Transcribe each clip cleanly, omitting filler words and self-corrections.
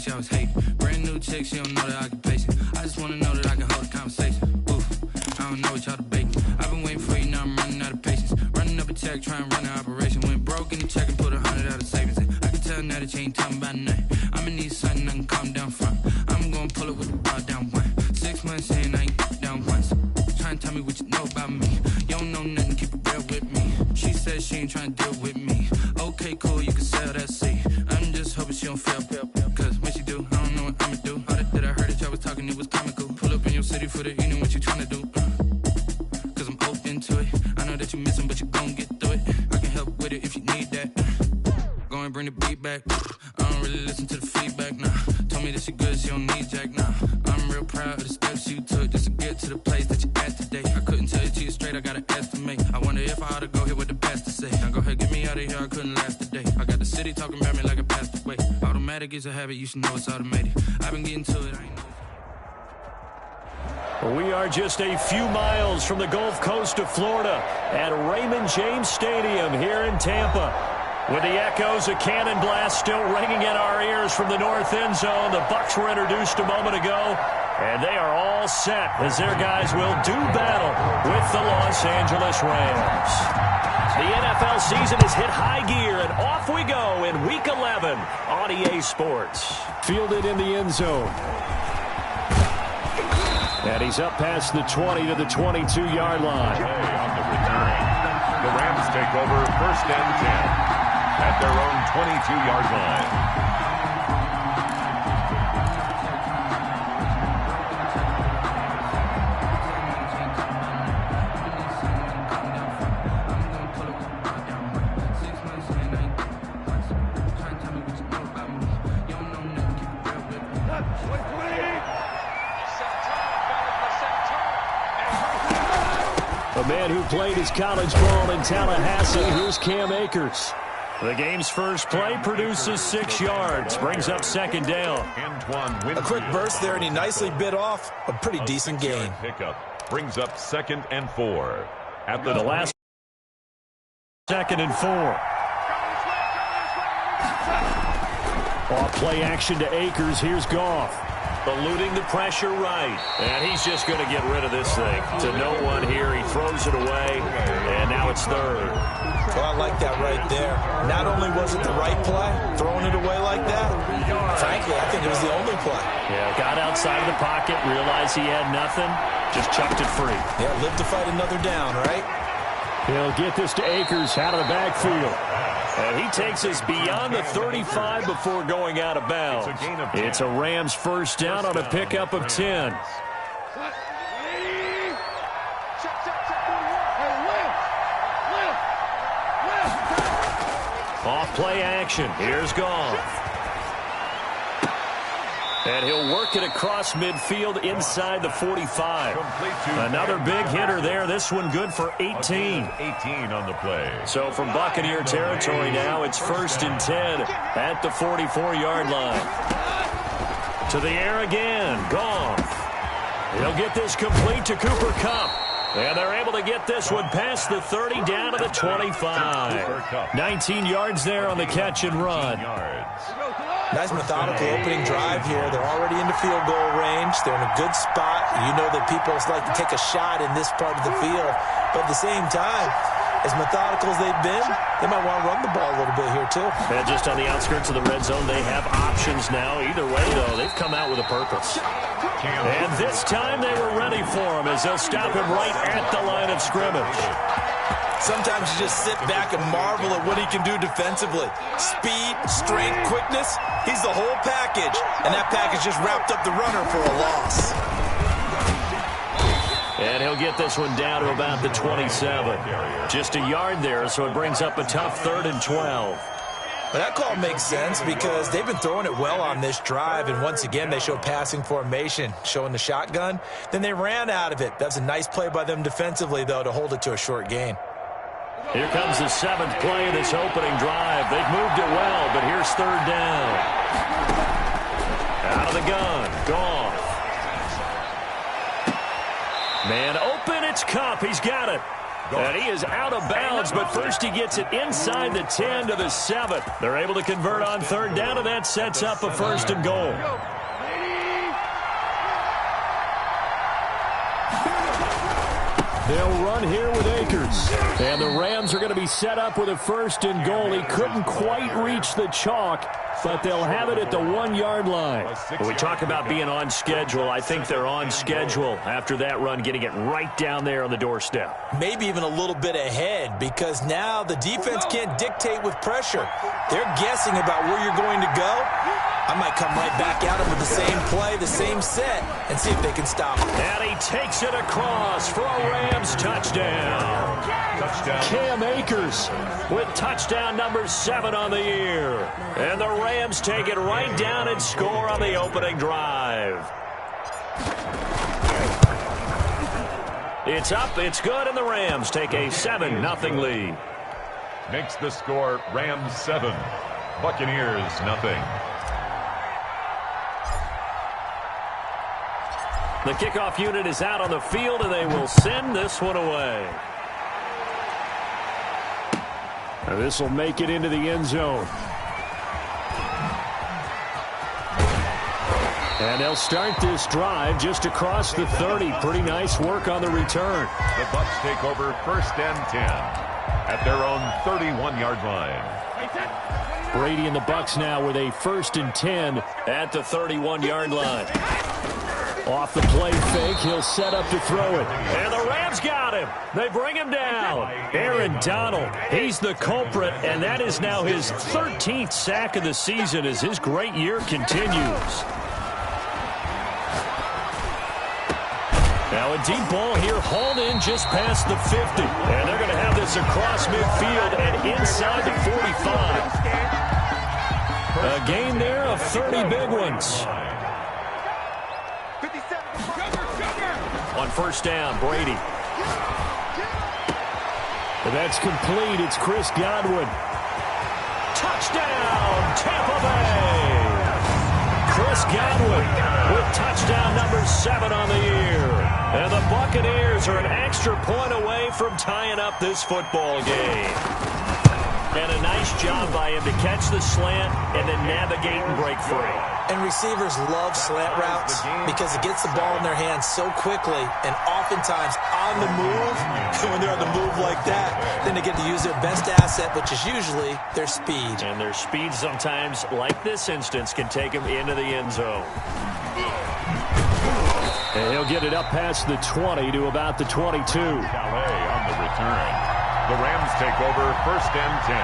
she always hate. Brand new chick, she don't know the occupation. I just wanna know that I can hold a conversation. Oof, I don't know what y'all debating. I've been waiting for you, now I'm running out of patience. Running up a check, trying to run an operation. Went broke in the check and put 100 out of savings in. I can tell now that you ain't talking about nothing. I'ma need something I can calm down from. I'm gonna pull it with the bar down one. 6 months in, I ain't down once. Trying to tell me what you know about me. You don't know nothing, keep it real with me. She said she ain't trying to deal with me. Okay, cool, you can sell that seat. I'm just hoping she don't fail. Cause when she do, I don't know what I'ma do. All that I heard that y'all was talking, it was comical. Pull up in your city for the evening, what you trying to do? Cause I'm open to it. I know that you missing, but you gon' get through it. I can help with it if you need that. Go and bring the beat back. I don't really listen to the feedback, nah. Told me that she good, she don't need jack, nah. I'm real proud of the steps you took just to get to the place that you at today. I couldn't tell you to you straight, I gotta estimate. I wonder if I ought to go here with the best to say. Now go ahead, get me out of here, I couldn't last a day. I got the city talking about me like I passed away. Automatic is a habit, you should know it's automated. I've been getting to it, I ain't know. We are just a few miles from the Gulf Coast of Florida at Raymond James Stadium here in Tampa. With the echoes of cannon blast still ringing in our ears from the north end zone, the Bucs were introduced a moment ago, and they are all set as their guys will do battle with the Los Angeles Rams. The NFL season has hit high gear, and off we go in Week 11 on EA Sports. Fielded in the end zone. And he's up past the 20 to the 22-yard line. On the return, the Rams take over 1st and 10 at their own 22-yard line. A man who played his college ball in Tallahassee, here's Cam Akers. The game's first play produces 6 yards, brings up 2nd down. A quick burst there, and he nicely bit off a pretty decent gain. Pickup brings up 2nd and 4. At The last 2nd and 4. Off play action to Akers, here's Goff. Eluding the pressure right. And he's just going to get rid of this thing. To no one here, he throws it away, and now it's 3rd. Well, I like that right there. Not only was it the right play, throwing it away like that, frankly, I think it was the only play. Yeah, got outside of the pocket, realized he had nothing, just chucked it free. Yeah, live to fight another down, right? He'll get this to Akers out of the backfield. And he takes us beyond the 35 before going out of bounds. It's a Rams 1st down on a pickup of 10. Off play action. Here's Goff. And he'll work it across midfield inside the 45. Another big hitter there. This one good for 18. 18 on the play. So from Buccaneer territory now, it's 1st and 10 at the 44-yard line. To the air again. Goff. He'll get this complete to Cooper Kupp. And they're able to get this one past the 30 down to the 25. 19 yards there on the catch and run. Nice methodical opening drive here. They're already into field goal range. They're in a good spot. You know that people like to take a shot in this part of the field. But at the same time, as methodical as they've been, they might want to run the ball a little bit here too. And just on the outskirts of the red zone, they have options now. Either way, though, they've come out with a purpose. And this time they were ready for him as they'll stop him right at the line of scrimmage. Sometimes you just sit back and marvel at what he can do defensively. Speed, strength, quickness, he's the whole package. And that package just wrapped up the runner for a loss. And he'll get this one down to about the 27. Just a yard there, so it brings up a tough 3rd and 12. But that call makes sense because they've been throwing it well on this drive, and once again they show passing formation, showing the shotgun. Then they ran out of it. That's a nice play by them defensively, though, to hold it to a short gain. Here comes the 7th play of this opening drive. They've moved it well, but here's 3rd down. Out of the gun, Goff. Man open, it's Kupp. He's got it. And he is out of bounds, but first he gets it inside the 10 to the 7. They're able to convert on third down, and that sets up a 1st and goal. They'll run here with Akers. And the Rams are going to be set up with a 1st and goal. He couldn't quite reach the chalk, but they'll have it at the 1-yard line. When we talk about being on schedule, I think they're on schedule after that run, getting it right down there on the doorstep. Maybe even a little bit ahead, because now the defense can't dictate with pressure. They're guessing about where you're going to go. I might come right back at him with the same play, the same set, and see if they can stop him. And he takes it across for a Rams touchdown. Cam Akers with touchdown number 7 on the year. And the Rams take it right down and score on the opening drive. It's up, it's good, and the Rams take a 7-0 lead. Makes the score Rams 7, Buccaneers nothing. The kickoff unit is out on the field, and they will send this one away. This will make it into the end zone. And they'll start this drive just across the 30. Pretty nice work on the return. The Bucs take over 1st and 10 at their own 31-yard line. Brady and the Bucs now with a 1st and 10 at the 31-yard line. Off the play fake, he'll set up to throw it. And the Rams got him. They bring him down. Aaron Donald, he's the culprit, and that is now his 13th sack of the season as his great year continues. Now a deep ball here, hauled in just past the 50. And they're going to have this across midfield and inside the 45. A gain there of 30 big ones. On 1st down, Brady. And that's complete. It's Chris Godwin. Touchdown, Tampa Bay! Chris Godwin with touchdown number 7 on the year. And the Buccaneers are an extra point away from tying up this football game. And a nice job by him to catch the slant and then navigate and break free. And receivers love slant routes because it gets the ball in their hands so quickly, and oftentimes on the move. When they're on the move like that, then they get to use their best asset, which is usually their speed. And their speed sometimes, like this instance, can take them into the end zone. And he'll get it up past the 20 to about the 22. Calais on the return. The Rams take over 1st and 10.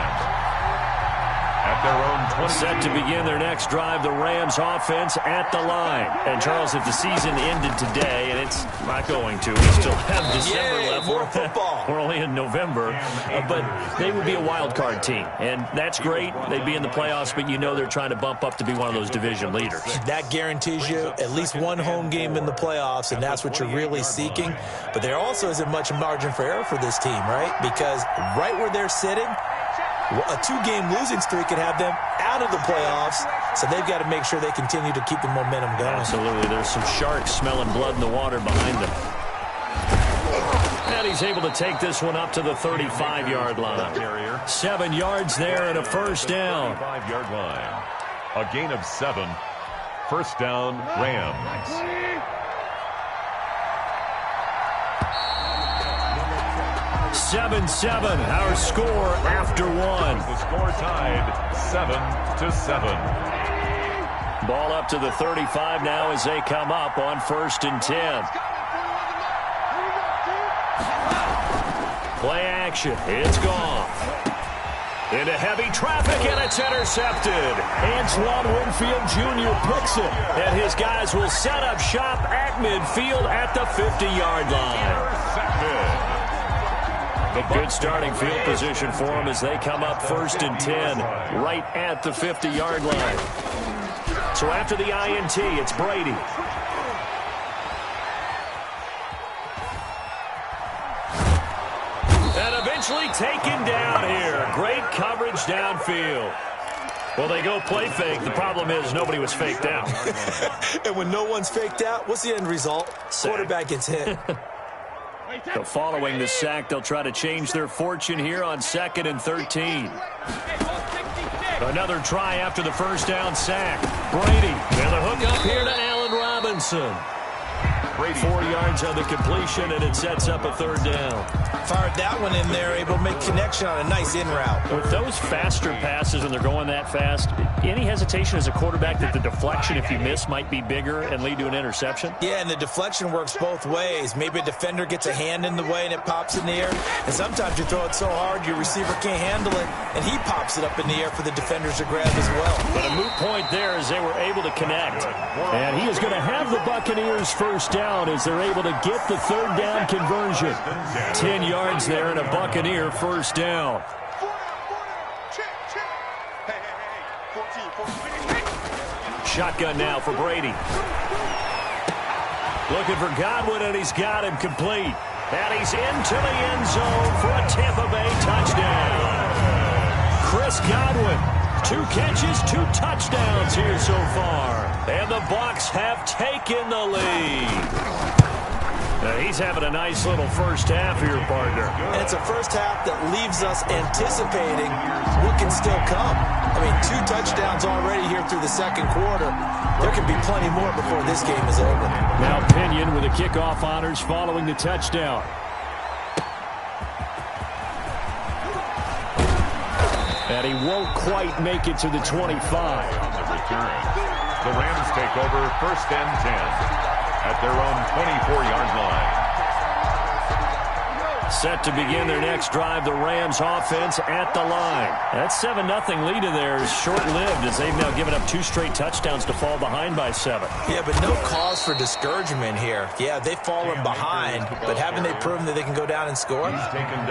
At their own 20. Set to begin their next drive, the Rams offense at the line. And, Charles, if the season ended today, and it's not going to, we still have December left. More football. We're only in November. But they would be a wild card team. And that's great. They'd be in the playoffs, but you know they're trying to bump up to be one of those division leaders. That guarantees you at least one home game in the playoffs, and that's what you're really seeking. But there also isn't much margin for error for this team, right? Because right where they're sitting, a 2-game losing streak could have them out of the playoffs, so they've got to make sure they continue to keep the momentum going. Absolutely. There's some sharks smelling blood in the water behind them. And he's able to take this one up to the 35-yard line. 7 yards there and a 1st down. 35-yard line. A gain of 7. 1st down, Rams. 7-7, our score after 1. The score tied 7-7. Ball up to the 35 now as they come up on 1st and 10. Play action, it's gone. Into heavy traffic, and it's intercepted. Antoine Winfield Jr. picks it, and his guys will set up shop at midfield at the 50-yard line. Good starting field position for them as they come up 1st and 10 right at the 50-yard line. So after the INT, it's Brady. And eventually taken down here. Great coverage downfield. Well, they go play fake. The problem is nobody was faked out. And when no one's faked out, what's the end result? Quarterback gets hit. So following the sack, they'll try to change their fortune here on 2nd and 13. Another try after the first down sack. Brady, and the hook up here to Allen Robinson. 4 yards on the completion, and it sets up a 3rd down. Fired that one in there, able to make connection on a nice in route. With those faster passes, and they're going that fast, any hesitation as a quarterback that the deflection, if you miss, might be bigger and lead to an interception? Yeah, and the deflection works both ways. Maybe a defender gets a hand in the way and it pops in the air. And sometimes you throw it so hard your receiver can't handle it, and he pops it up in the air for the defenders to grab as well. But a moot point there as they were able to connect. And he is going to have the Buccaneers first down as they're able to get the 3rd down conversion. 10 yards there and a Buccaneer first down. Shotgun now for Brady. Looking for Godwin, and he's got him complete. And he's into the end zone for a Tampa Bay touchdown. Chris Godwin, 2 catches, 2 touchdowns here so far. And the Bucs have taken the lead. He's having a nice little first half here, partner. And it's a first half that leaves us anticipating what can still come. I mean, 2 touchdowns already here through the 2nd quarter. There can be plenty more before this game is over. Now Pinion with the kickoff honors following the touchdown. And he won't quite make it to the 25. The Rams take over 1st and 10 at their own 24-yard line. Set to begin their next drive, the Rams offense at the line. That 7-0 lead in there is short-lived as they've now given up 2 straight touchdowns to fall behind by 7. Yeah, but no cause for discouragement here. Yeah, they've fallen behind, but haven't they proven that they can go down and score?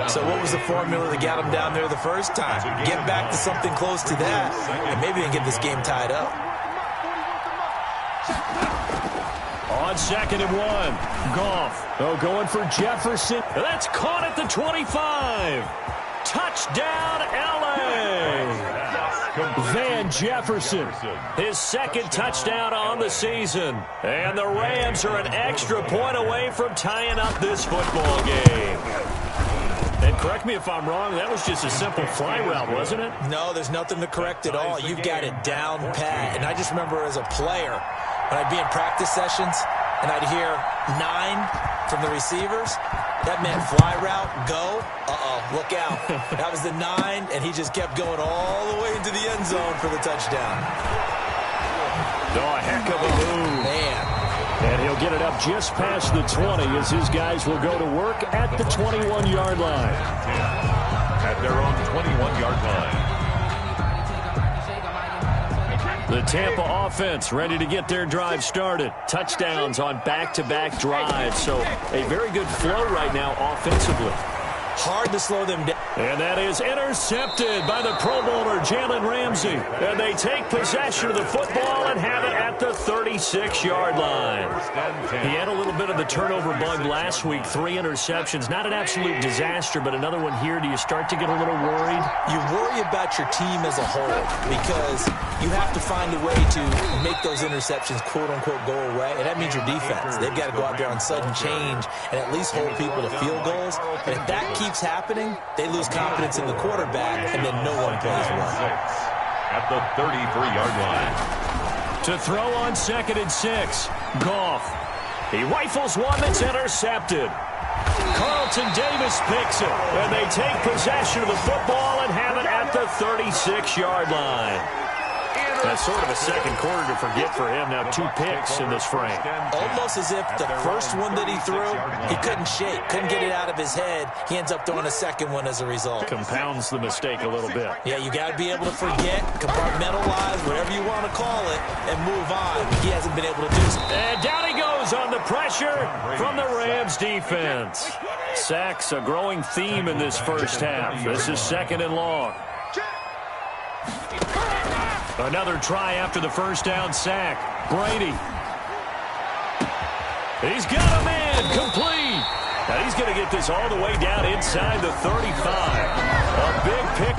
So what was the formula that got them down there the first time? Get back to something close to that, and maybe they can get this game tied up. On 2nd and 1, Goff. Oh, going for Jefferson. That's caught at the 25. Touchdown, L.A. Van Jefferson, his 2nd touchdown on the season. And the Rams are an extra point away from tying up this football game. And correct me if I'm wrong, that was just a simple fly route, wasn't it? No, there's nothing to correct at all. You've got it down pat. And I just remember as a player, when I'd be in practice sessions and I'd hear 9 from the receivers, that meant fly route, go, look out. That was the 9, and he just kept going all the way into the end zone for the touchdown. Oh, a heck of a move. Man. And he'll get it up just past the 20 as his guys will go to work at the 21-yard line. At their own 21-yard line. The Tampa offense ready to get their drive started. Touchdowns on back-to-back drives. So a very good flow right now offensively. Hard to slow them down. And that is intercepted by the Pro Bowler, Jalen Ramsey. And they take possession of the football and have it at the 36-yard line. He had a little bit of the turnover bug last week. 3 interceptions. Not an absolute disaster, but another one here. Do you start to get a little worried? You worry about your team as a whole because you have to find a way to make those interceptions, quote-unquote, go away. And that means your defense. They've got to go out there on sudden change and at least hold people to field goals. And if that keeps happening, they lose confidence in the quarterback, and then no one plays well. At the 33-yard line. To throw on 2nd and 6, Goff. He rifles one that's intercepted. Carlton Davis picks it, and they take possession of the football and have it at the 36-yard line. That's sort of a second quarter to forget for him. Now 2 picks in this frame. Almost as if the first one that he threw, he couldn't shake, couldn't get it out of his head. He ends up throwing a second one as a result. Compounds the mistake a little bit. Yeah, you got to be able to forget, compartmentalize, whatever you want to call it, and move on. He hasn't been able to do so. And down he goes on the pressure from the Rams defense. Sacks a growing theme in this first half. This is 2nd and long. Another try after the first down sack. Brady. He's got a man complete. Now he's going to get this all the way down inside the 35. A big pick.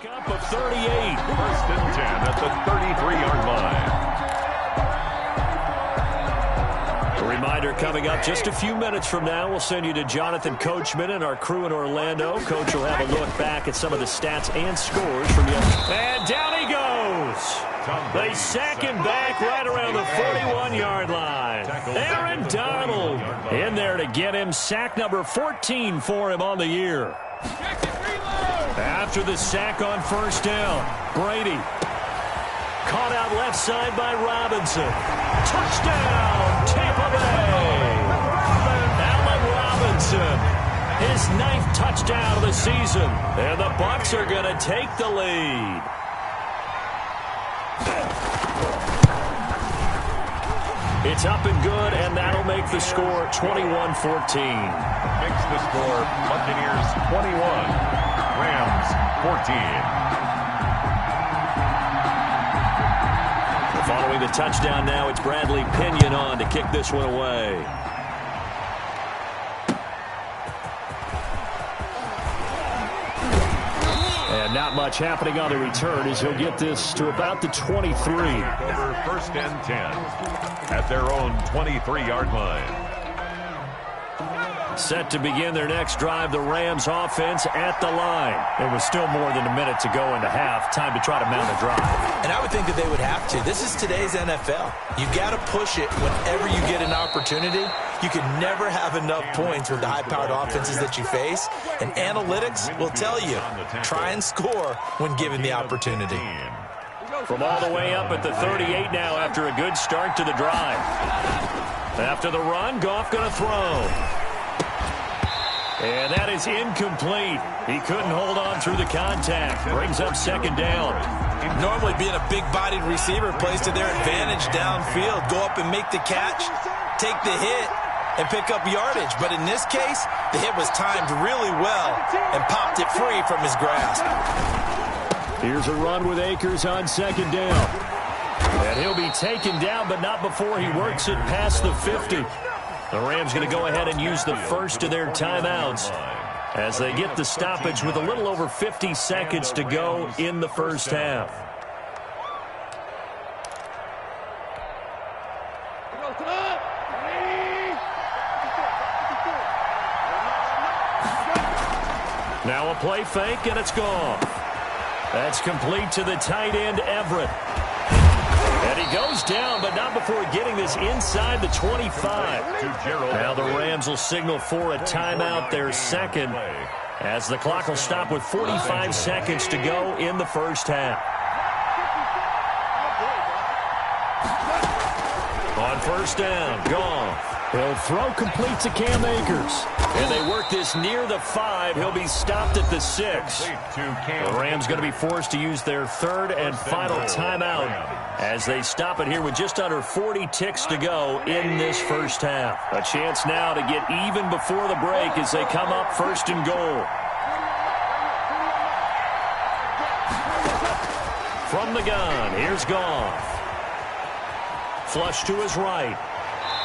Up of 38. First and 10 at the 33-yard line. A reminder coming up just a few minutes from now. We'll send you to Jonathan Coachman and our crew in Orlando. Coach will have a look back at some of the stats and scores from yesterday. And down he goes. They sack him back right around the 41-yard line. Aaron Donald in there to get him. Sack number 14 for him on the year. After the sack on first down, Brady. Caught out left side by Robinson. Touchdown, Tampa Bay. Allen Robinson, his 9th touchdown of the season. And the Bucs are going to take the lead. It's up and good, and that'll make the score 21-14. Makes the score Buccaneers 21, Rams 14. Following the touchdown now, it's Bradley Pinion on to kick this one away. And not much happening on the return as he'll get this to about the 23. Over first and 10 at their own 23-yard line. Set to begin their next drive, the Rams offense at the line. There was still more than a minute to go in the half. Time to try to mount a drive. And I would think that they would have to. This is today's NFL. You got to push it whenever you get an opportunity. You can never have enough points with the high-powered offenses that you face. And analytics will tell you, try and score when given the opportunity. From all the way up at the 38 now after a good start to the drive. After the run, Goff going to throw. And that is incomplete. He couldn't hold on through the contact. Brings up second down. Normally being a big-bodied receiver plays to their advantage downfield. Go up and make the catch, take the hit, and pick up yardage. But in this case, the hit was timed really well and popped it free from his grasp. Here's a run with Akers on second down. And he'll be taken down, but not before he works it past the 50. The Rams going to go ahead and use the first of their timeouts as they get the stoppage with a little over 50 seconds to go in the first half. Now a play fake, and it's gone. That's complete to the tight end, Everett. And he goes down, but not before getting this inside the 25. Now the Rams will signal for a timeout, their second, as the clock will stop with 45 seconds to go in the first half. On first down, Goff. He'll throw complete to Cam Akers. And they work this near the 5. He'll be stopped at the 6. The Rams going to be forced to use their third and final timeout as they stop it here with just under 40 ticks to go in this first half. A chance now to get even before the break as they come up first and goal. From the gun, here's Goff. Flush to his right.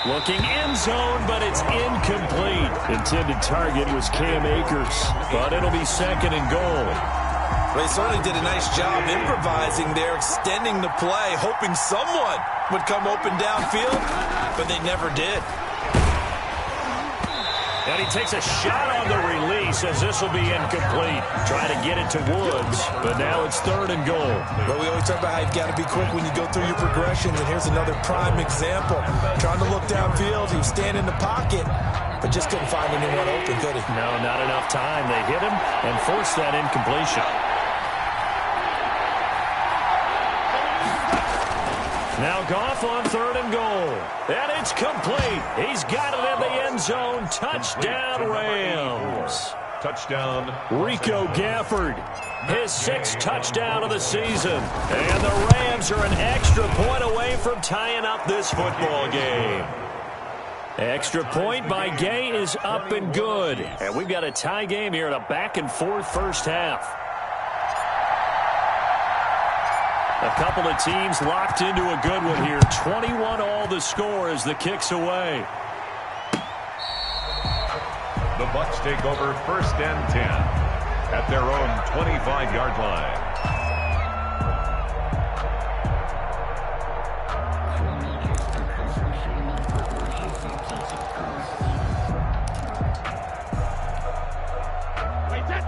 Looking end zone, but it's incomplete. Intended target was Cam Akers, but it'll be second and goal. They certainly did a nice job improvising there, extending the play, hoping someone would come open downfield, but they never did. And he takes a shot on the release as this will be incomplete. Trying to get it to Woods, but now it's third and goal. But we always talk about how you've got to be quick when you go through your progressions, and here's another prime example. Trying to look downfield, he was standing in the pocket, but just couldn't find anyone open, could he? No, not enough time. They hit him and forced that incompletion. Now Goff on third and goal. And it's complete. He's got it in the end zone. Touchdown, Rams. Touchdown, Rico Gafford. His 6th touchdown of the season. And the Rams are an extra point away from tying up this football game. Extra point by Gay is up and good. And we've got a tie game here in a back-and-forth first half. A couple of teams locked into a good one here. 21 all the score as the kick's away. The Bucs take over first and 10 at their own 25-yard line.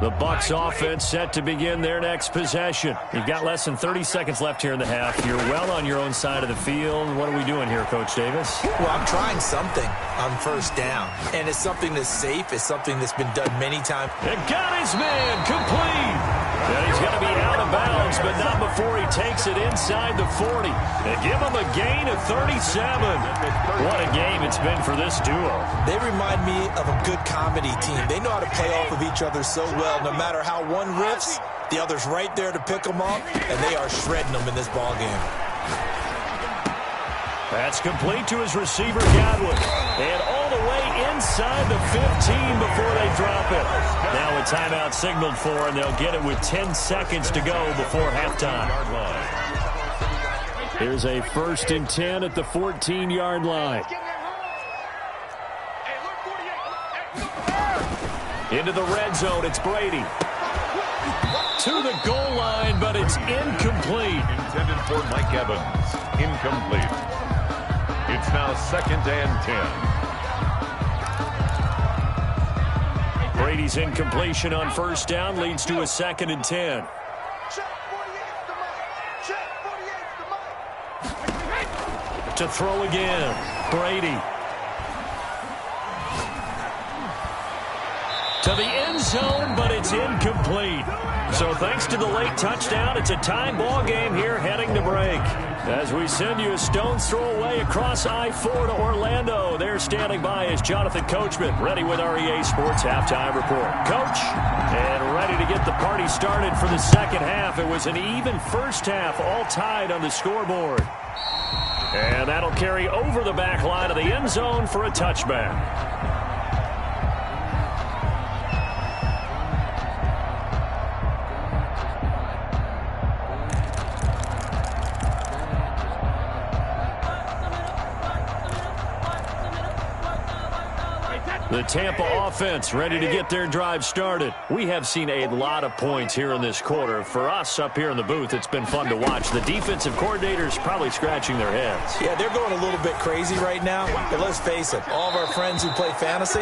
The Bucs offense set to begin their next possession. You've got less than 30 seconds left here in the half. You're well on your own side of the field. What are we doing here, Coach Davis? Well, I'm trying something on first down, and it's something that's safe. It's something that's been done many times. And got his man complete. And he's going to be out of bounds, but not before he takes it inside the 40. And give him a gain of 37. What a game it's been for this duo. They remind me of a good comedy team. They know how to play off of each other so well. No matter how one riffs, the other's right there to pick them up, and they are shredding them in this ball game. That's complete to his receiver, Godwin. And all the way inside the 15 before they drop it. Now a timeout signaled for, and they'll get it with 10 seconds to go before halftime. Here's a 1st and 10 at the 14-yard line. Into the red zone, it's Brady. To the goal line, but it's incomplete. Intended for Mike Evans. Incomplete. It's now 2nd and 10. Brady's incompletion on first down leads to a 2nd and 10. To throw again, Brady. To the end zone, but it's incomplete. So thanks to the late touchdown, it's a tie ball game here heading to break. As we send you a stone's throw away across I-4 to Orlando. There standing by is Jonathan Coachman, ready with our EA Sports Halftime Report. Coach, and ready to get the party started for the second half. It was an even first half, all tied on the scoreboard. And that'll carry over the back line of the end zone for a touchback. The Tampa offense ready to get their drive started. We have seen a lot of points here in this quarter. For us up here in the booth, it's been fun to watch. The defensive coordinators probably scratching their heads. Yeah, they're going a little bit crazy right now. But let's face it, all of our friends who play fantasy,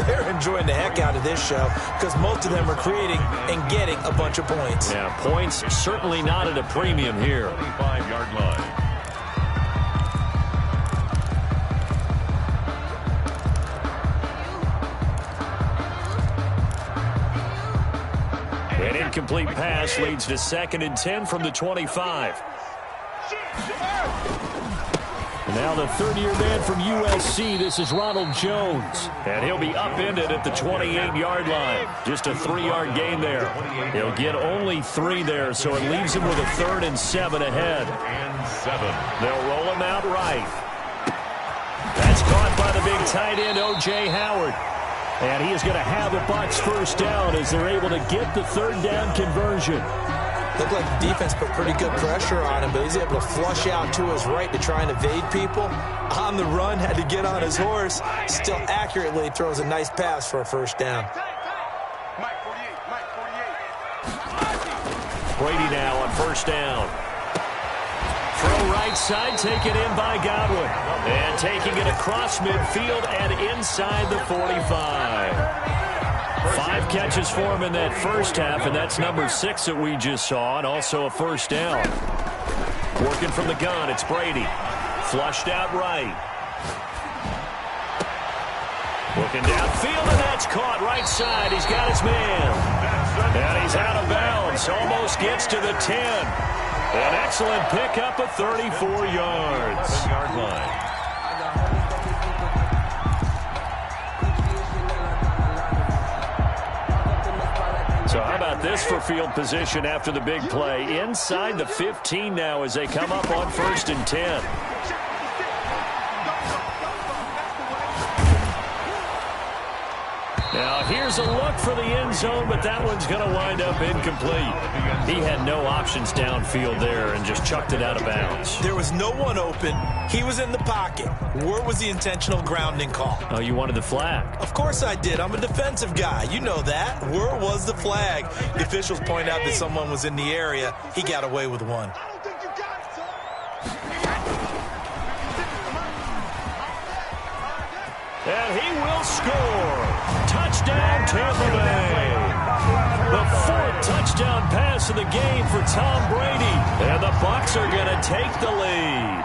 they're enjoying the heck out of this show because most of them are creating and getting a bunch of points. Yeah, points certainly not at a premium here. 25-yard line. An incomplete pass leads to 2nd and 10 from the 25. And now the third-year man from USC, this is Ronald Jones. And he'll be upended at the 28-yard line. Just a 3-yard gain there. He'll get only 3 there, so it leaves him with a 3rd and 7 ahead. And 7. They'll roll him out right. That's caught by the big tight end, O.J. Howard. And he is going to have the Bucs first down as they're able to get the 3rd down conversion. Looked like the defense put pretty good pressure on him, but he's able to flush out to his right to try and evade people. On the run, had to get on his horse. Still accurately throws a nice pass for a first down. Brady now on first down. Throw right side, taken in by Godwin. And taking it across midfield and inside the 45. 5 catches for him in that first half, and that's number 6 that we just saw, and also a first down. Working from the gun, it's Brady. Flushed out right. Looking downfield, and that's caught right side. He's got his man. And he's out of bounds. Almost gets to the 10. An excellent pickup of 34 yards. 7-yard line. So how about this for field position after the big play? Inside the 15 now as they come up on 1st and 10. Now here Here's a look for the end zone, but that one's going to wind up incomplete. He had no options downfield there and just chucked it out of bounds. There was no one open. He was in the pocket. Where was the intentional grounding call? Oh, you wanted the flag. Of course I did. I'm a defensive guy. You know that. Where was the flag? The officials point out that someone was in the area. He got away with one. And he will score. Touchdown, Tampa Bay. The 4th touchdown pass of the game for Tom Brady. And the Bucs are going to take the lead.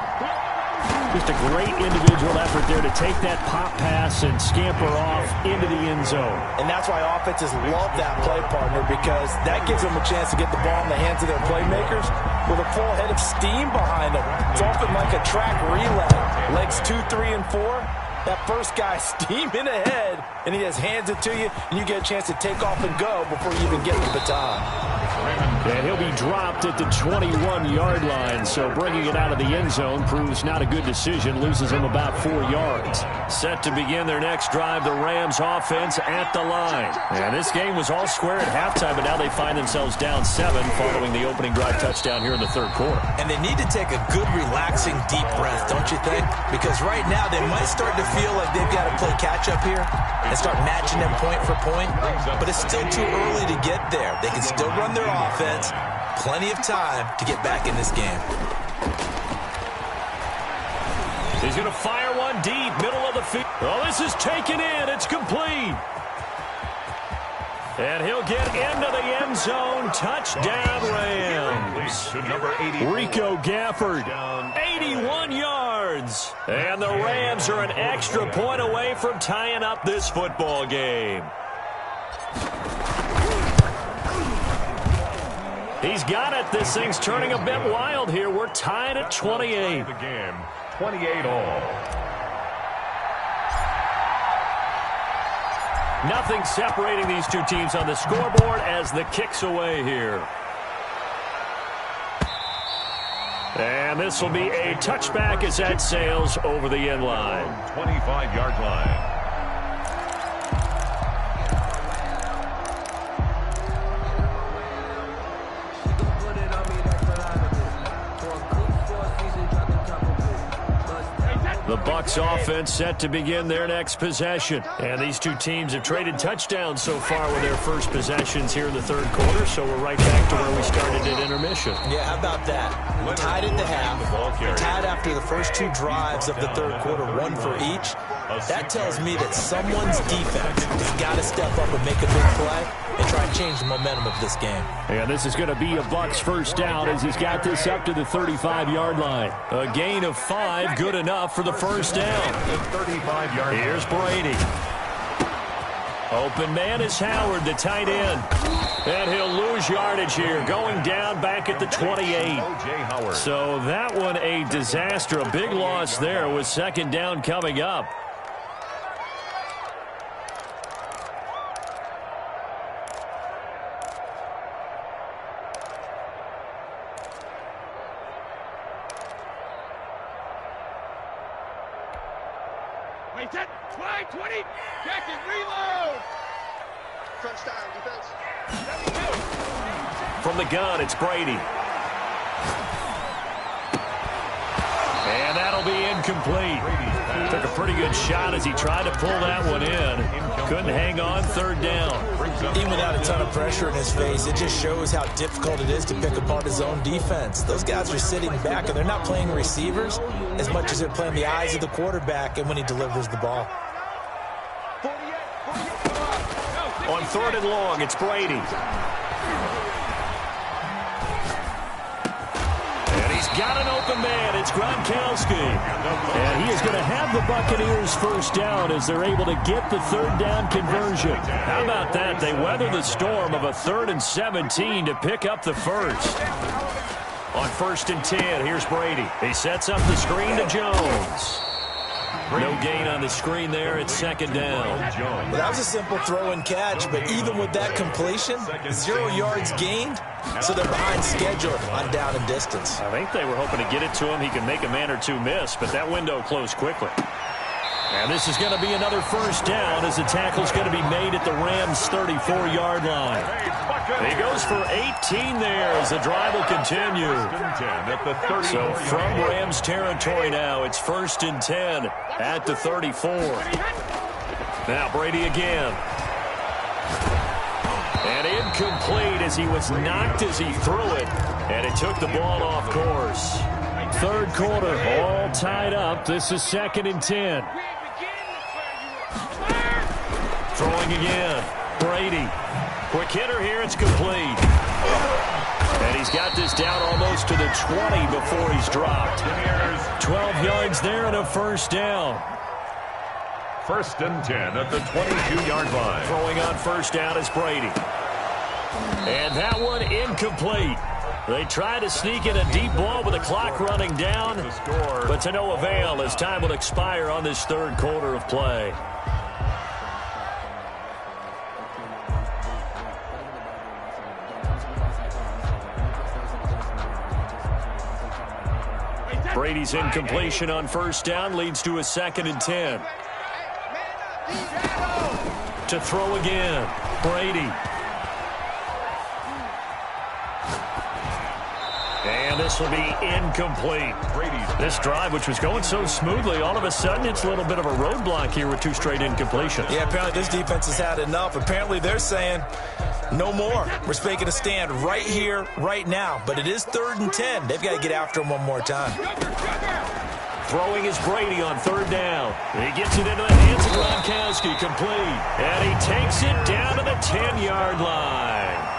Just a great individual effort there to take that pop pass and scamper off into the end zone. And that's why offenses love that play, partner, because that gives them a chance to get the ball in the hands of their playmakers with a full head of steam behind them. It's often like a track relay. Legs 2, 3, and 4. That first guy steaming ahead, and he just hands it to you, and you get a chance to take off and go before you even get the baton. And he'll be dropped at the 21-yard line, so bringing it out of the end zone proves not a good decision, loses him about 4 yards. Set to begin their next drive, the Rams offense at the line. And this game was all square at halftime, but now they find themselves down 7 following the opening drive touchdown here in the third quarter. And they need to take a good, relaxing, deep breath, don't you think? Because right now they might start to feel like they've got to play catch-up here and start matching them point for point, but it's still too early to get there. They can still run their offense. Plenty of time to get back in this game. He's going to fire one deep, middle of the field. Oh, this is taken in. It's complete. And he'll get into the end zone. Touchdown, Rams. Rico Gafford, 81 yards. And the Rams are an extra point away from tying up this football game. He's got it. This thing's turning a bit wild here. We're tied at 28. The game, 28 all. Nothing separating these two teams on the scoreboard as the kick's away here. And this will be a touchback as that sails over the end line. 25-yard line. The Bucs offense set to begin their next possession. And these two teams have traded touchdowns so far with their first possessions here in the third quarter, so we're right back to where we started at intermission. Yeah, how about that? Tied at the half, tied after the first 2 drives of the third quarter, 1 for each. That tells me that someone's defense has got to step up and make a big play and try and change the momentum of this game. And this is going to be a Bucs first down as he's got this up to the 35-yard line. A gain of 5, good enough for the first down. 35-yard. Here's Brady. Open man is Howard, the tight end. And he'll lose yardage here, going down back at the 28. So that one a disaster, a big loss there with second down coming up. Wait, 10, 20, check it, reload. Crunch time, defense. From the gun, it's Brady. And that'll be incomplete. Took a pretty good shot as he tried to pull that one in. Couldn't hang on, third down. Even without a ton of pressure in his face, it just shows how difficult it is to pick apart his own defense. Those guys are sitting back, and they're not playing receivers as much as they're playing the eyes of the quarterback and when he delivers the ball. On third and long, it's Brady. And he's got an open man. It's Gronkowski. And he is going to have the Buccaneers first down as they're able to get the third down conversion. How about that? They weather the storm of a 3rd and 17 to pick up the first. On 1st and 10, here's Brady. He sets up the screen to Jones. No gain on the screen there. It's second down. Well, that was a simple throw and catch, but even with that completion, 0 yards gained, so they're behind schedule on down and distance. I think they were hoping to get it to him. He can make a man or two miss, but that window closed quickly. And this is going to be another first down as the tackle's going to be made at the Rams' 34-yard line. He goes for 18 there as the drive will continue. So from Rams territory now, it's 1st and 10 at the 34. Now Brady again. And incomplete as he was knocked as he threw it. And it took the ball off course. 3rd quarter, all tied up. This is 2nd and 10. Throwing again. Brady. Quick hitter here. It's complete. And he's got this down almost to the 20 before he's dropped. 12 yards there and a first down. 1st and 10 at the 22-yard line. Throwing on first down is Brady. And that one incomplete. They try to sneak in a deep ball with the clock running down, but to no avail as time will expire on this 3rd quarter of play. Brady's incompletion on first down leads to a 2nd and 10. To throw again, Brady. And this will be incomplete. This drive, which was going so smoothly, all of a sudden it's a little bit of a roadblock here with 2 straight incompletions. Yeah, apparently this defense has had enough. Apparently they're saying no more. We're making a stand right here, right now. But it is 3rd and 10. They've got to get after him one more time. Throwing is Brady on 3rd down. He gets it into the hands of Gronkowski, complete. And he takes it down to the 10-yard line.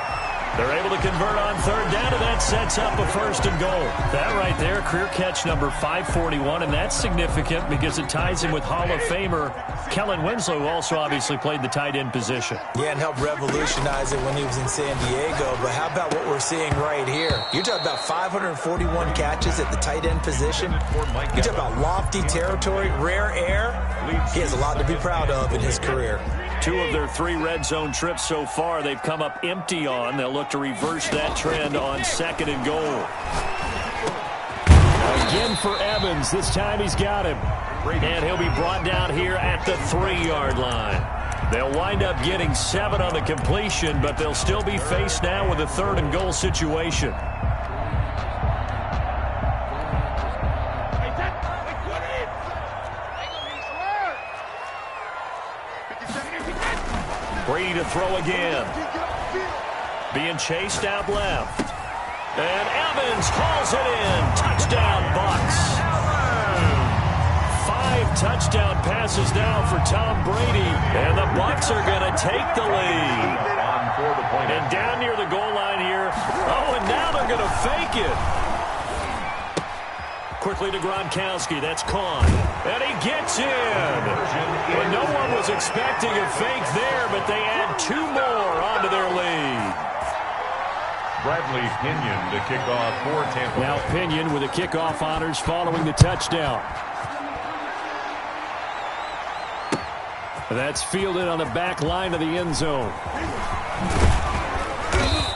They're able to convert on 3rd down, and that sets up a 1st and goal. That right there, career catch number 541, and that's significant because it ties him with Hall of Famer Kellen Winslow, who also obviously played the tight end position. Yeah, and helped revolutionize it when he was in San Diego. But how about what we're seeing right here? You're talking about 541 catches at the tight end position. You're talking about lofty territory, rare air. He has a lot to be proud of in his career. 2 of their 3 red zone trips so far they've come up empty on. They'll look to reverse that trend on 2nd and goal. Again for Evans. This time he's got him. And he'll be brought down here at the 3-yard line. They'll wind up getting 7 on the completion, but they'll still be faced now with a 3rd and goal situation. Brady to throw again. Being chased out left. And Evans hauls it in. Touchdown, Bucs. 5 touchdown passes now for Tom Brady. And the Bucs are going to take the lead. And down near the goal line here. Oh, and now they're going to fake it. Quickly to Gronkowski. That's Kahn. And he gets in. But no one was expecting a fake there, but they add 2 more onto their lead. Bradley Pinion to kick off for Tampa. Now Pinion with the kickoff honors following the touchdown. That's fielded on the back line of the end zone.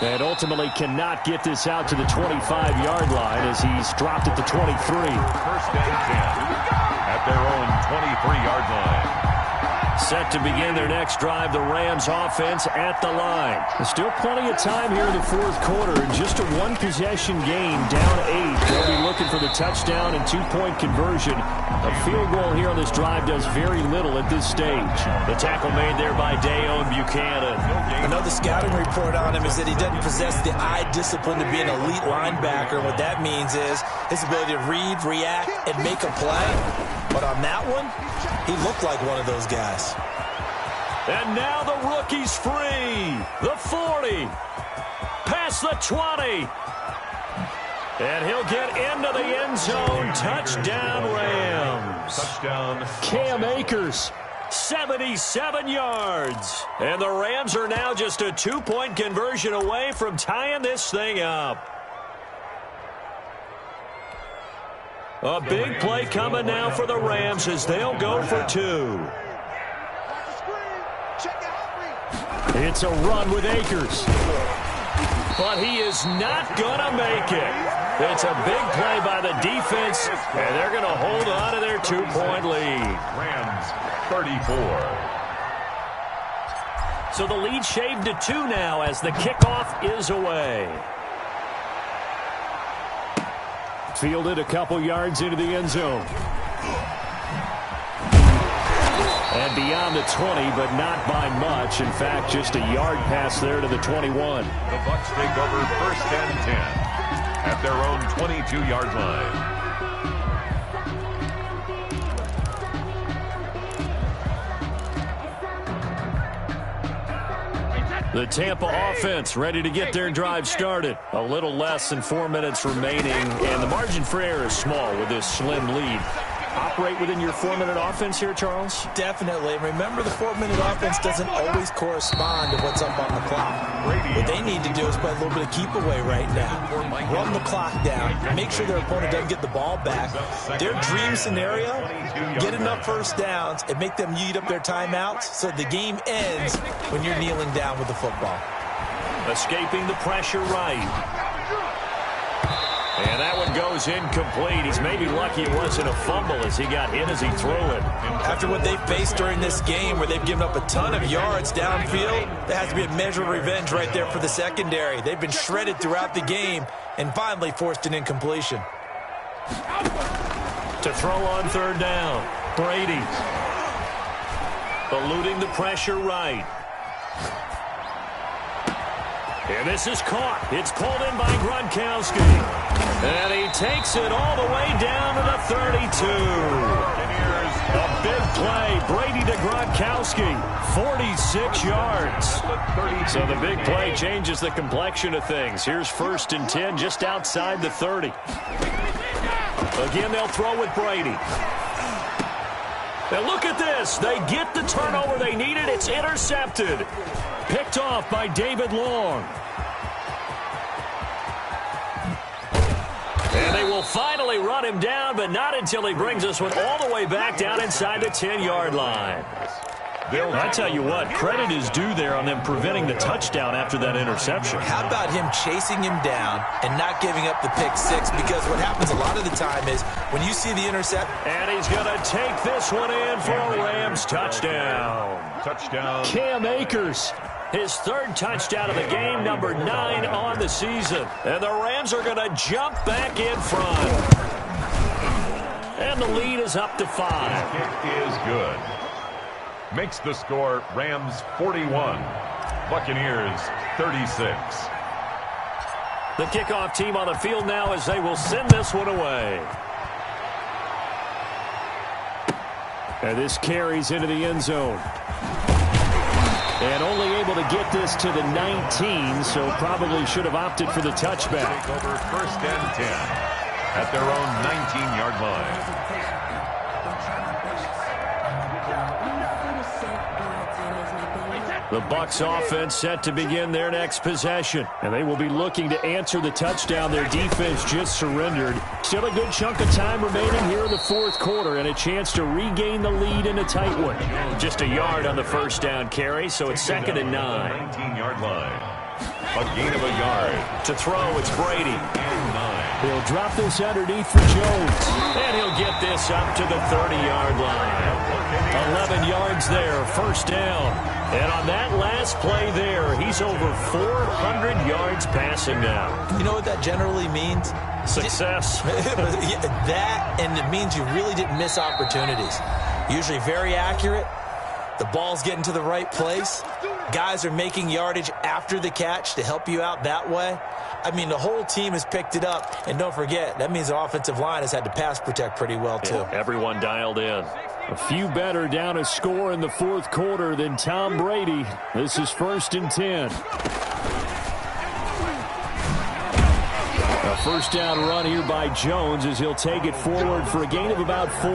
And ultimately cannot get this out to the 25-yard line as he's dropped at the 23. 1st and 10 at their own 23-yard line. Set to begin their next drive, the Rams offense at the line. There's still plenty of time here in the 4th quarter. And just a 1-possession game, down 8. They'll be looking for the touchdown and 2-point conversion. A field goal here on this drive does very little at this stage. The tackle made there by Dayon Buchanan. I know the scouting report on him is that he doesn't possess the eye discipline to be an elite linebacker. What that means is his ability to read, react, and make a play. But on that one, he looked like one of those guys. And now the rookie's free. The 40. Past the 20. And he'll get into the end zone. Touchdown, Rams. Touchdown. Cam Akers, 77 yards. And the Rams are now just a 2-point conversion away from tying this thing up. A big play coming now for the Rams as they'll go for 2. It's a run with Akers. But he is not going to make it. It's a big play by the defense, and they're going to hold on to their 2-point lead. Rams 34. So the lead shaved to 2 now as the kickoff is away. Fielded a couple yards into the end zone. And beyond the 20, but not by much. In fact, just a yard pass there to the 21. The Bucs take over 1st and 10 at their own 22-yard line. The Tampa offense ready to get their drive started. A little less than 4 minutes remaining, and the margin for error is small with this slim lead. Operate within your 4-minute offense here, Charles? Definitely. Remember, the 4-minute offense doesn't always correspond to what's up on the clock. What they need to do is play a little bit of keep away right now. Run the clock down. Make sure their opponent doesn't get the ball back. Their dream scenario, get enough first downs and make them eat up their timeouts so the game ends when you're kneeling down with the football. Escaping the pressure right. And that one goes incomplete. He's maybe lucky it wasn't a fumble as he got hit as he threw it. After what they faced during this game where they've given up a ton of yards downfield, there has to be a measure of revenge right there for the secondary. They've been shredded throughout the game and finally forced an incompletion. To throw on 3rd down, Brady. Eluding the pressure right. And this is caught. It's pulled in by Gronkowski. And he takes it all the way down to the 32. A big play. Brady to Gronkowski. 46 yards. So the big play changes the complexion of things. Here's 1st and 10 just outside the 30. Again, they'll throw with Brady. And look at this. They get the turnover they needed. It's intercepted. Picked off by David Long. And they will finally run him down, but not until he brings this one all the way back down inside the 10-yard line. I tell you what, credit is due there on them preventing the touchdown after that interception. How about him chasing him down and not giving up the pick 6? Because what happens a lot of the time is when you see the intercept. And he's going to take this one in for a Rams touchdown. Touchdown. Cam Akers. His 3rd touchdown of the game, number 9 on the season. And the Rams are going to jump back in front. And the lead is up to 5. Kick is good. Makes the score Rams 41, Buccaneers 36. The kickoff team on the field now as they will send this one away. And this carries into the end zone. And only able to get this to the 19, so probably should have opted for the touchback. Take over 1st and 10 at their own 19-yard line. The Bucs offense set to begin their next possession. And they will be looking to answer the touchdown their defense just surrendered. Still a good chunk of time remaining here in the 4th quarter and a chance to regain the lead in a tight one. Just a yard on the 1st down carry, so it's 2nd and 9. 19-yard line. A gain of a yard. To throw, it's Brady. And 9. He'll drop this underneath for Jones. And he'll get this up to the 30-yard line. 11 yards there, 1st down. And on that last play there, he's over 400 yards passing now. You know what that generally means? Success. That, and it means you really didn't miss opportunities. Usually very accurate. The ball's getting to the right place. Guys are making yardage after the catch to help you out that way. I mean, the whole team has picked it up. And don't forget, that means the offensive line has had to pass protect pretty well, too. Yeah, everyone dialed in. A few better down a score in the 4th quarter than Tom Brady. This is 1st and 10. A 1st down run here by Jones as he'll take it forward for a gain of about 4.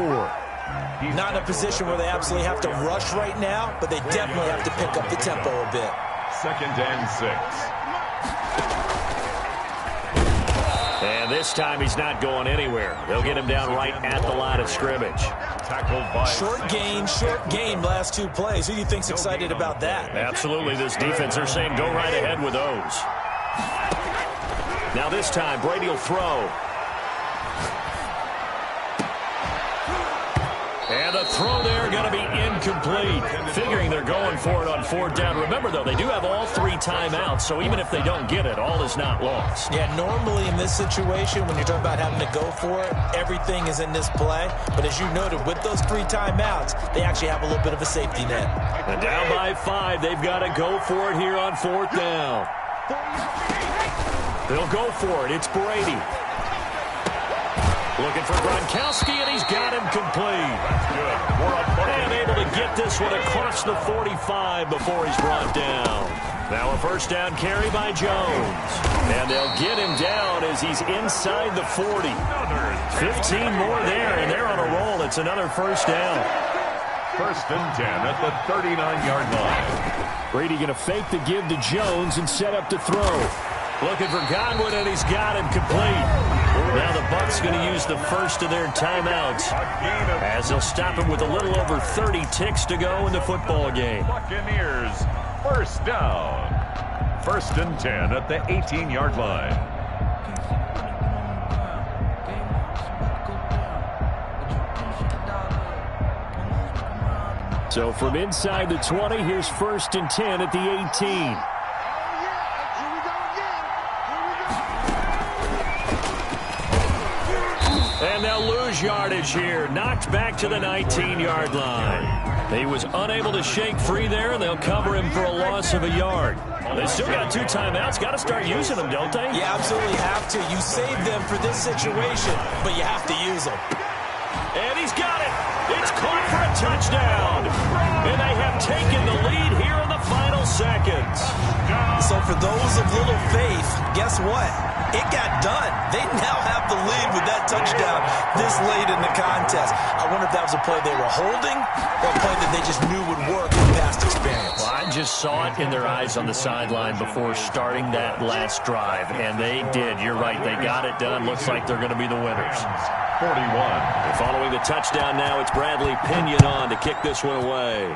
Not in a position where they absolutely have to rush right now, but they definitely have to pick up the tempo a bit. 2nd and 6. And this time he's not going anywhere. They'll get him down right at the line of scrimmage. Tackled by short gain last 2 plays. Who do you think's excited about that? Absolutely. This defense, they're saying go right ahead with those. Now this time, Brady will throw. And the throw there going to be incomplete. Figuring they're going for it on 4th down. Remember, though, they do have all 3 timeouts, so even if they don't get it, all is not lost. Yeah, normally in this situation, when you're talking about having to go for it, everything is in this play. But as you noted, with those 3 timeouts, they actually have a little bit of a safety net. And down by 5, they've got to go for it here on 4th down. They'll go for it. It's Brady. Looking for Gronkowski, and he's got him complete. And able to get this one across the 45 before he's brought down. Now a 1st down carry by Jones. And they'll get him down as he's inside the 40. 15 more there, and they're on a roll. It's another 1st down. 1st and 10 at the 39-yard line. Brady going to fake the give to Jones and set up to throw. Looking for Godwin, and he's got him complete. Now the Bucs going to use the first of their timeouts as they'll stop him with a little over 30 ticks to go in the football game. Buccaneers, 1st down. 1st and 10 at the 18-yard line. So from inside the 20, here's 1st and 10 at the 18. And they'll lose yardage here. Knocked back to the 19-yard line. He was unable to shake free there, and they'll cover him for a loss of a yard. They still got 2 timeouts. Got to start using them, don't they? You absolutely have to. You save them for this situation, but you have to use them. And he's got it. It's caught for a touchdown. And they have taken the lead here in the final seconds. So for those of little faith, guess what? It got done. They now have the lead with that touchdown this late in the contest. I wonder if that was a play they were holding or a play that they just knew would work in past experience. Well, I just saw it in their eyes on the sideline before starting that last drive, and they did. You're right. They got it done. Looks like they're going to be the winners. 41. And following the touchdown now, it's Bradley Pinion on to kick this one away.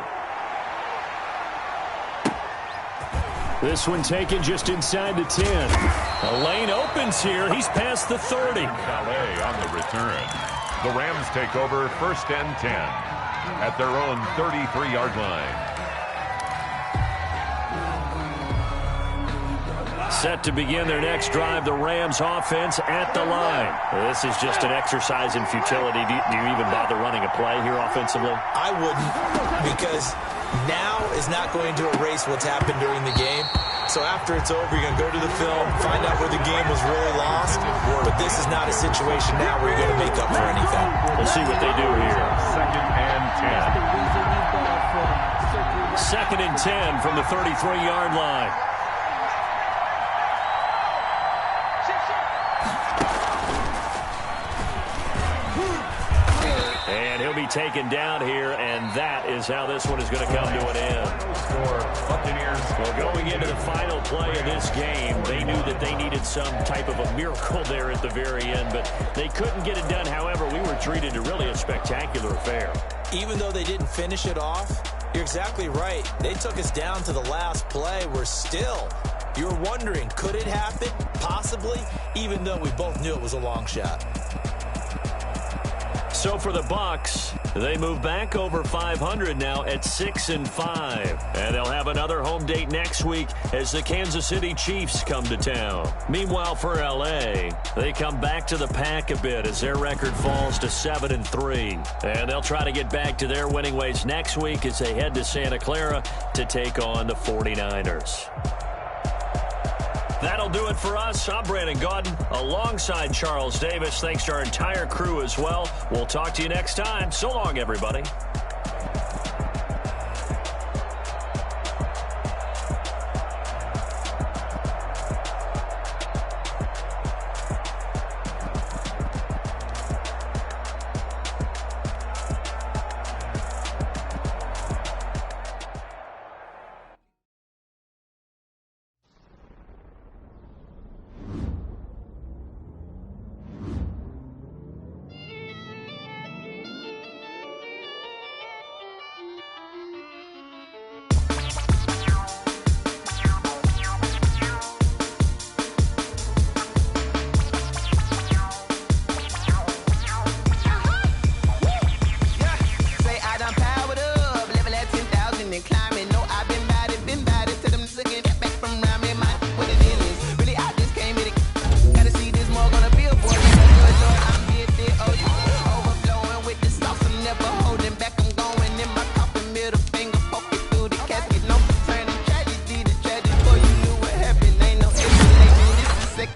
This one taken just inside the 10. A lane opens here. He's past the 30. Calais on the return. The Rams take over 1st and 10 at their own 33-yard line. Set to begin their next drive, the Rams offense at the line. This is just an exercise in futility. Do you even bother running a play here offensively? I wouldn't, because now is not going to erase what's happened during the game. So after it's over, you're going to go to the film, find out where the game was really lost. But this is not a situation now where you're going to make up for anything. We'll see what they do here. 2nd and 10. 2nd and 10 from the 33-yard line. And he'll be taken down here, and that is how this one is going to come to an end. Buccaneers. Well, going into the final play of this game, they knew that they needed some type of a miracle there at the very end, but they couldn't get it done. However, we were treated to really a spectacular affair. Even though they didn't finish it off, you're exactly right. They took us down to the last play. We're still, you're wondering, could it happen? Possibly, even though we both knew it was a long shot. So for the Bucs, they move back over 500 now at 6-5. And they'll have another home date next week as the Kansas City Chiefs come to town. Meanwhile, for L.A., they come back to the pack a bit as their record falls to 7-3. And they'll try to get back to their winning ways next week as they head to Santa Clara to take on the 49ers. That'll do it for us. I'm Brandon Gaudin alongside Charles Davis. Thanks to our entire crew as well. We'll talk to you next time. So long, everybody.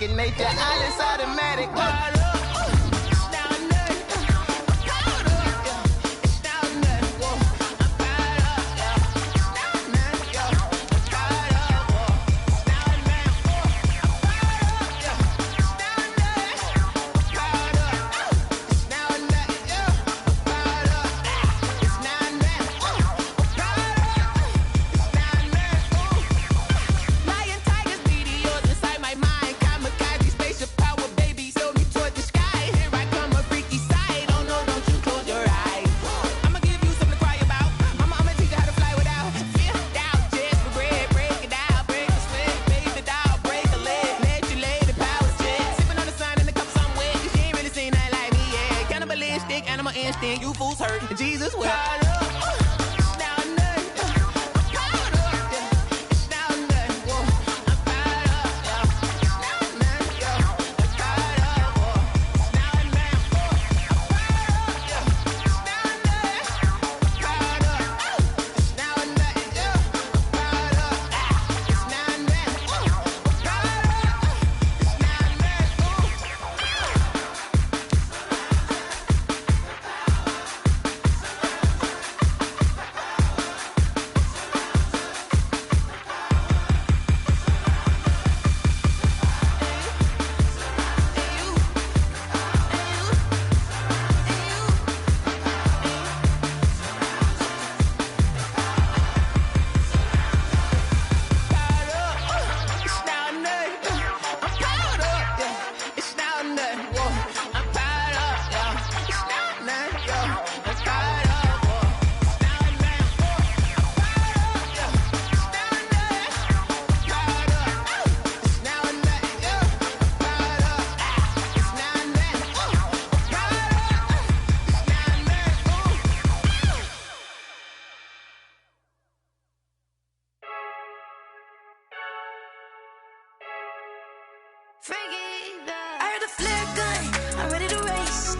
it make the islands automatic. Animal instinct, you fools hurt. Jesus will. I heard a flare gun, I'm ready to race.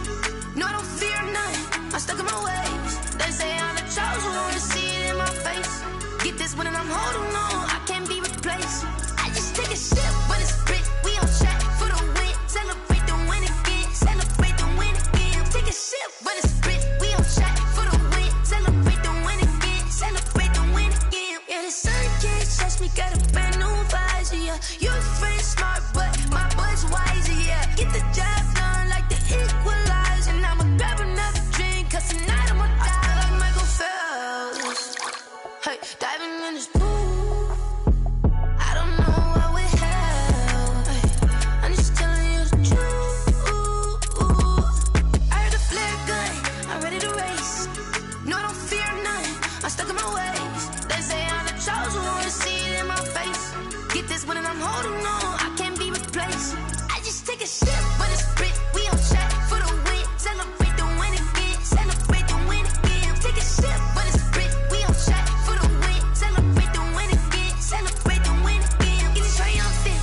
No, I don't fear none, I'm stuck in my ways. They say I'm the chosen one, to see it in my face. Get this one and I'm holding on, I can't be replaced. I just take a sip when it's split, we on track for the win. Celebrate the win again, celebrate the win again. Take a sip when it's split, we on track for the win. Celebrate the win again, celebrate the win again. Yeah, the sun can't touch me, got a brand new visor, yeah. You're friend smart, but my boy's wiser, yeah. Get the job done like the equalizer. And I'ma grab another drink, cause tonight I'ma die like Michael Phelps. Hey, diving in this pool, I don't know what we have. Hey, I'm just telling you the truth. I heard a flare gun, I'm ready to race. No, I don't fear none, I'm stuck in my ways. They say I'm the chosen one, to see it in my face. Get this one and I'm holding on, I can't be replaced. I just take a sip when it's split, we on track for the win. Celebrate the win again, celebrate the win again. Take a sip when it's split, we on track for the win. Celebrate the win again, celebrate the win again. Get it triumphant,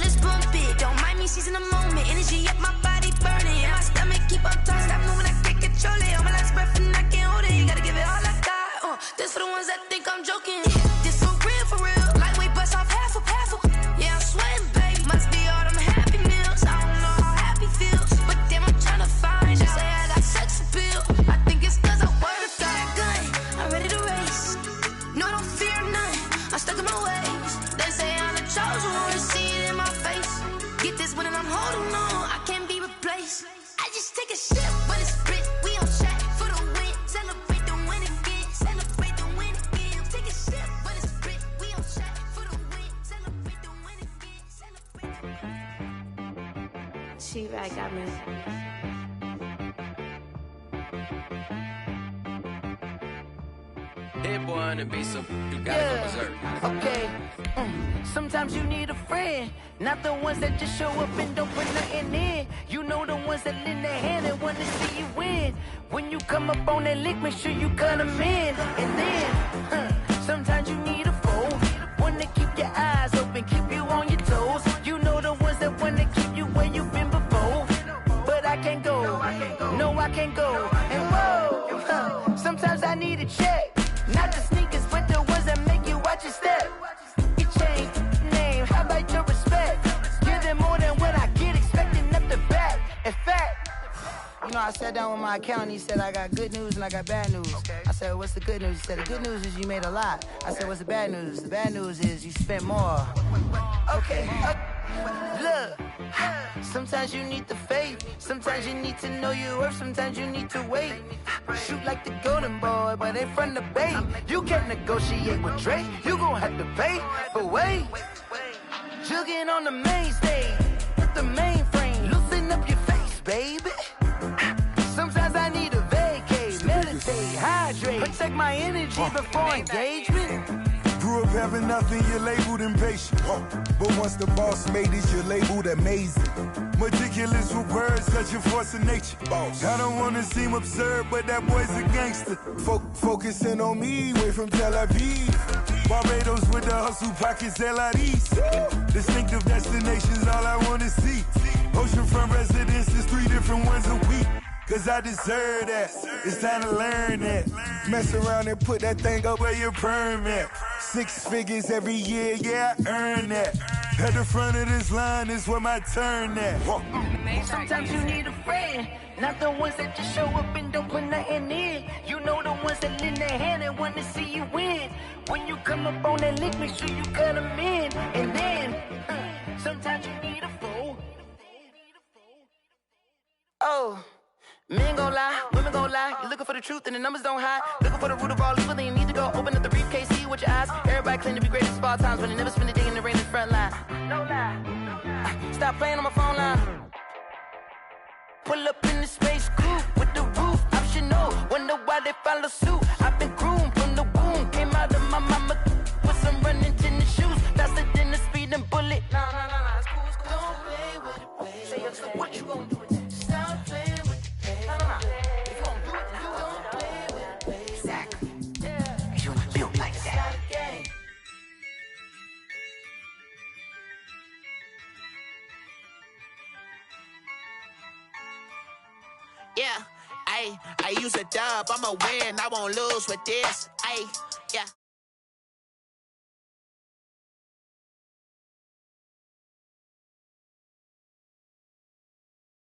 let's bump it. Don't mind me seizing the moment, energy up my body burning. And my stomach keep up tight, stop moving, I can't control it. On my last breath and I can't hold it, you gotta give it all I got. This for the ones that think I'm joking. This for real, lightweight bust off half a. Yeah, I'm sweating, babe, must be all them happy meals. I don't know how happy feels, but damn, I'm trying to find out. Say I got sex appeal, I think it's cause I wear the flag gun. I'm ready to race, no, I don't fear none, I'm stuck in my ways. They say I'm the chosen one, to see it in my face. Get this one and I'm holding on, I can't be replaced. I just take a sip when it's split, we on track for the win. Celebrate the win again, celebrate the win again. Take a sip when it's split, we on track for the win. Celebrate the win again, celebrate the win. She right, got me. Hit boy on the beat, so you gotta go berserk. Okay. Sometimes you need a friend, not the ones that just show up and don't put nothing in. You know the ones that lend their hand and wanna see you win. When you come up on that lick, make sure you cut them in. And then, sometimes you need a foe, one to keep your eyes open, keep you on your toes. You know the ones that wanna keep you where you've been before. But I can't go, no, I can't go. And whoa, sometimes I need a check. Not the sneakers, but the ones that make you watch your step. You change name, how about your respect? Give them more than I sat down with my accountant. He said, I got good news and I got bad news. Okay. I said, what's the good news? He said, the good news is you made a lot. I said, what's the bad news? The bad news is you spent more. Okay. Look, sometimes you need the faith. Sometimes you need to know your worth. Sometimes you need to wait. Shoot like the golden boy, but ain't from the bay. You can't negotiate with Drake. You gon' have to pay. But wait, jugging on the main stage with the mainframe. Loosen up your face, baby. Sometimes I need a vacate, meditate, hydrate, protect my energy before engagement. Grew up having nothing, you're labeled impatient. But once the boss made it, you're labeled amazing. Meticulous with words, cause you're force of nature. I don't wanna seem absurd, but that boy's a gangster. Focusing on me, way from Tel Aviv. Barbados with the hustle pockets, LIDs. Distinctive destinations, all I wanna see. Oceanfront residences, 3 different ones a week. Cause I deserve that, it's time to learn that. Mess around and put that thing up where your permit. 6 figures every year, yeah, I earn that. At the front of this line is where my turn at. Sometimes you need a friend, not the ones that just show up and don't put nothing in. You know the ones that lend their hand and want to see you win. When you come up on that lick, make sure you cut them in. And then, sometimes you need a fool. Oh. Men gon' lie, women gon' lie. You're looking for the truth and the numbers don't hide. Looking for the root of all evil, then you need to go open up the briefcase, see with your eyes. Everybody claim to be great at all times, but they never spend a day in the rain in the front line. No lie, no lie. Stop playing on my phone line. Pull up in the space coupe with the roof optional. Wonder why they follow suit. I've been groomed from the womb. Came out of my mama with some running tennis shoes. Faster than the speeding bullet. No, it's cool, it's cool. Don't play with it, baby. Say yo, so what you gon' do with it? Stop playing with it. If you don't do it, then you don't play with it. Exactly. Yeah. You built like that. Yeah, I use a dub, I'ma win, I won't lose with this. Yeah.